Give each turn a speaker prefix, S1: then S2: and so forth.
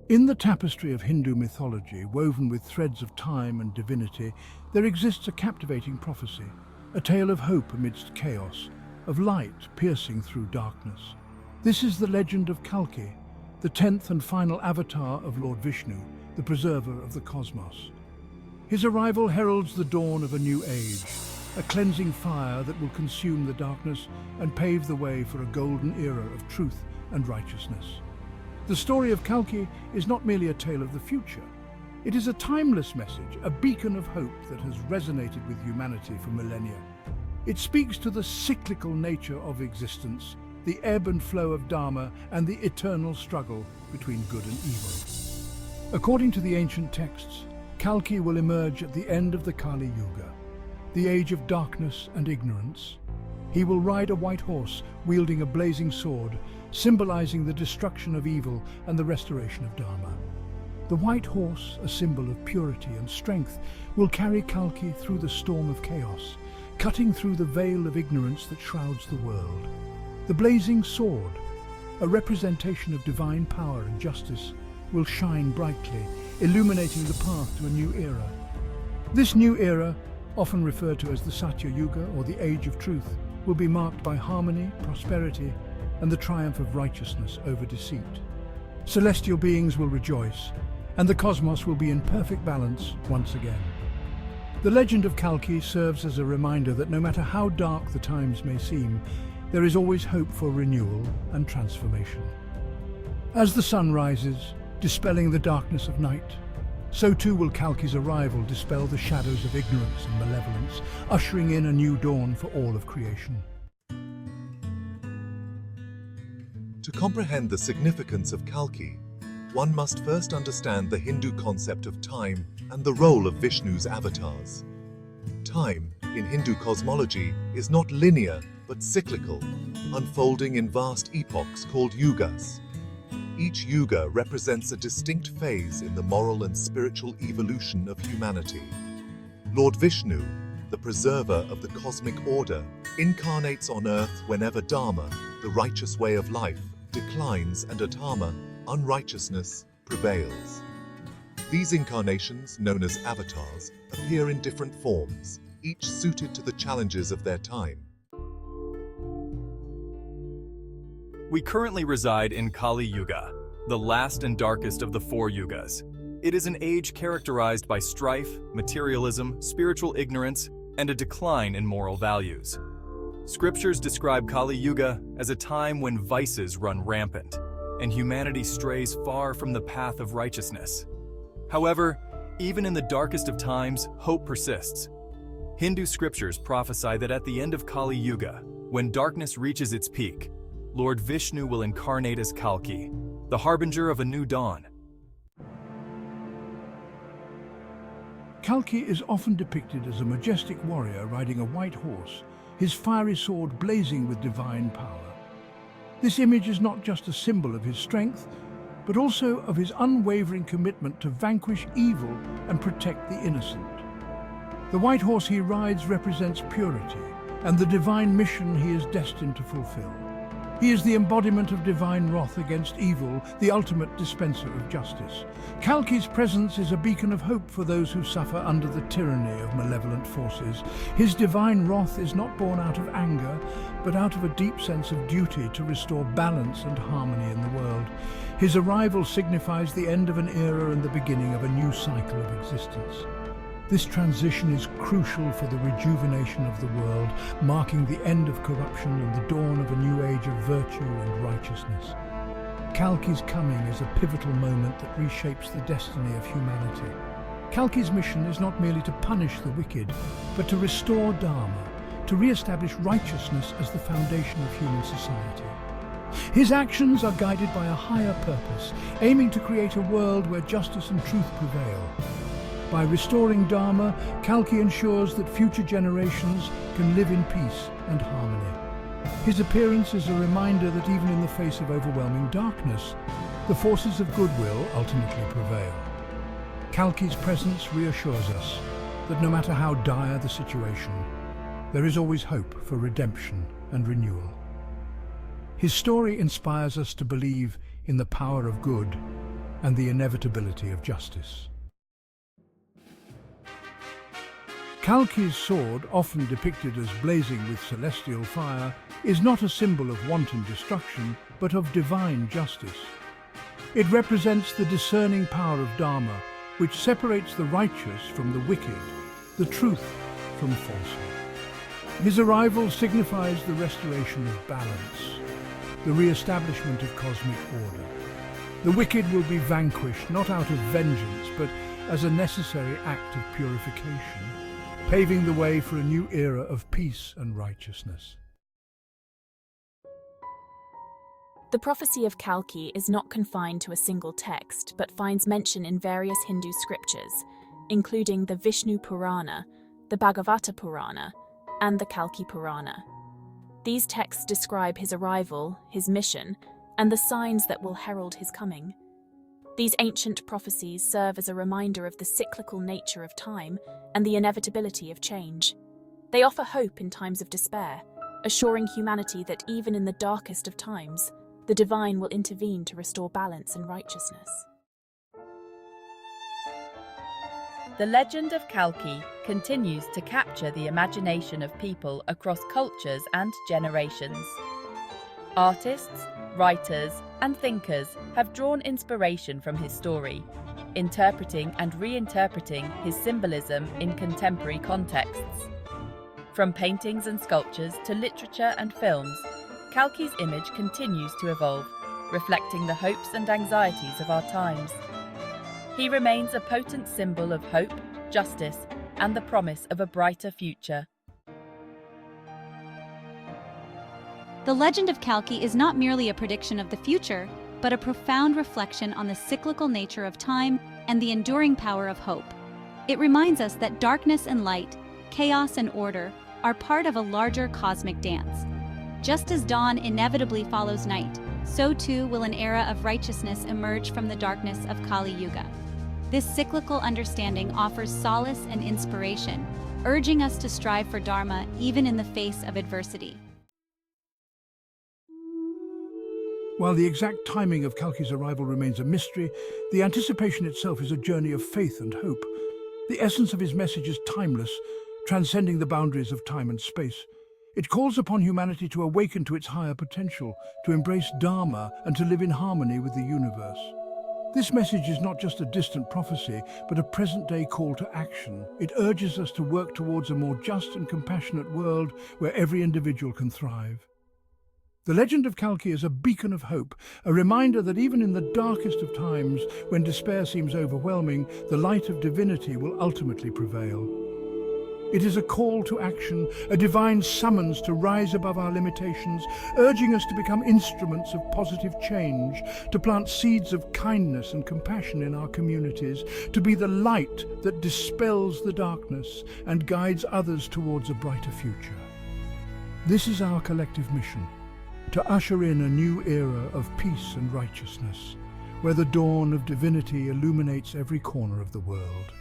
S1: In the tapestry of Hindu mythology, woven with threads of time and divinity, there exists a captivating prophecy, a tale of hope amidst chaos, of light piercing through darkness. This is the legend of Kalki, the 10th and final avatar of Lord Vishnu, the preserver of the cosmos. His arrival heralds the dawn of a new age, a cleansing fire that will consume the darkness and pave the way for a golden era of truth and righteousness. The story of Kalki is not merely a tale of the future. It is a timeless message, a beacon of hope that has resonated with humanity for millennia. It speaks to the cyclical nature of existence, the ebb and flow of Dharma, and the eternal struggle between good and evil. According to the ancient texts, Kalki will emerge at the end of the Kali Yuga, the age of darkness and ignorance. He will ride a white horse, wielding a blazing sword, symbolizing the destruction of evil and the restoration of Dharma. The white horse, a symbol of purity and strength, will carry Kalki through the storm of chaos, cutting through the veil of ignorance that shrouds the world. The blazing sword, a representation of divine power and justice, will shine brightly, illuminating the path to a new era. This new era, often referred to as the Satya Yuga or the Age of Truth, will be marked by harmony, prosperity, and the triumph of righteousness over deceit. Celestial beings will rejoice, and the cosmos will be in perfect balance once again. The legend of Kalki serves as a reminder that no matter how dark the times may seem, there is always hope for renewal and transformation. As the sun rises, dispelling the darkness of night, so too will Kalki's arrival dispel the shadows of ignorance and malevolence, ushering in a new dawn for all of creation.
S2: To comprehend the significance of Kalki, one must first understand the Hindu concept of time and the role of Vishnu's avatars. Time, in Hindu cosmology, is not linear but cyclical, unfolding in vast epochs called yugas. Each yuga represents a distinct phase in the moral and spiritual evolution of humanity. Lord Vishnu, the preserver of the cosmic order, incarnates on earth whenever Dharma, the righteous way of life, declines and adharma, unrighteousness, prevails. These incarnations, known as avatars, appear in different forms, each suited to the challenges of their time.
S3: We currently reside in Kali Yuga, the last and darkest of the four yugas. It is an age characterized by strife, materialism, spiritual ignorance, and a decline in moral values. Scriptures describe Kali Yuga as a time when vices run rampant and humanity strays far from the path of righteousness. However, even in the darkest of times, hope persists. Hindu scriptures prophesy that at the end of Kali Yuga, when darkness reaches its peak, Lord Vishnu will incarnate as Kalki, the harbinger of a new dawn.
S1: Kalki is often depicted as a majestic warrior riding a white horse, his fiery sword blazing with divine power. This image is not just a symbol of his strength, but also of his unwavering commitment to vanquish evil and protect the innocent. The white horse he rides represents purity and the divine mission he is destined to fulfill. He is the embodiment of divine wrath against evil, the ultimate dispenser of justice. Kalki's presence is a beacon of hope for those who suffer under the tyranny of malevolent forces. His divine wrath is not born out of anger, but out of a deep sense of duty to restore balance and harmony in the world. His arrival signifies the end of an era and the beginning of a new cycle of existence. This transition is crucial for the rejuvenation of the world, marking the end of corruption and the dawn of a new age of virtue and righteousness. Kalki's coming is a pivotal moment that reshapes the destiny of humanity. Kalki's mission is not merely to punish the wicked, but to restore Dharma, to re-establish righteousness as the foundation of human society. His actions are guided by a higher purpose, aiming to create a world where justice and truth prevail. By restoring Dharma, Kalki ensures that future generations can live in peace and harmony. His appearance is a reminder that even in the face of overwhelming darkness, the forces of goodwill ultimately prevail. Kalki's presence reassures us that no matter how dire the situation, there is always hope for redemption and renewal. His story inspires us to believe in the power of good and the inevitability of justice. Kalki's sword, often depicted as blazing with celestial fire, is not a symbol of wanton destruction, but of divine justice. It represents the discerning power of Dharma, which separates the righteous from the wicked, the truth from falsehood. His arrival signifies the restoration of balance, the re-establishment of cosmic order. The wicked will be vanquished not out of vengeance, but as a necessary act of purification, paving the way for a new era of peace and righteousness.
S4: The prophecy of Kalki is not confined to a single text, but finds mention in various Hindu scriptures, including the Vishnu Purana, the Bhagavata Purana, and the Kalki Purana. These texts describe his arrival, his mission, and the signs that will herald his coming. These ancient prophecies serve as a reminder of the cyclical nature of time and the inevitability of change. They offer hope in times of despair, assuring humanity that even in the darkest of times, the divine will intervene to restore balance and righteousness.
S5: The legend of Kalki continues to capture the imagination of people across cultures and generations. Artists, writers, and thinkers have drawn inspiration from his story, interpreting and reinterpreting his symbolism in contemporary contexts. From paintings and sculptures to literature and films, Kalki's image continues to evolve, reflecting the hopes and anxieties of our times. He remains a potent symbol of hope, justice, and the promise of a brighter future.
S6: The legend of Kalki is not merely a prediction of the future, but a profound reflection on the cyclical nature of time and the enduring power of hope. It reminds us that darkness and light, chaos and order, are part of a larger cosmic dance. Just as dawn inevitably follows night, so too will an era of righteousness emerge from the darkness of Kali Yuga. This cyclical understanding offers solace and inspiration, urging us to strive for Dharma even in the face of adversity.
S1: While the exact timing of Kalki's arrival remains a mystery, the anticipation itself is a journey of faith and hope. The essence of his message is timeless, transcending the boundaries of time and space. It calls upon humanity to awaken to its higher potential, to embrace Dharma, and to live in harmony with the universe. This message is not just a distant prophecy, but a present-day call to action. It urges us to work towards a more just and compassionate world where every individual can thrive. The legend of Kalki is a beacon of hope, a reminder that even in the darkest of times, when despair seems overwhelming, the light of divinity will ultimately prevail. It is a call to action, a divine summons to rise above our limitations, urging us to become instruments of positive change, to plant seeds of kindness and compassion in our communities, to be the light that dispels the darkness and guides others towards a brighter future. This is our collective mission, to usher in a new era of peace and righteousness, where the dawn of divinity illuminates every corner of the world.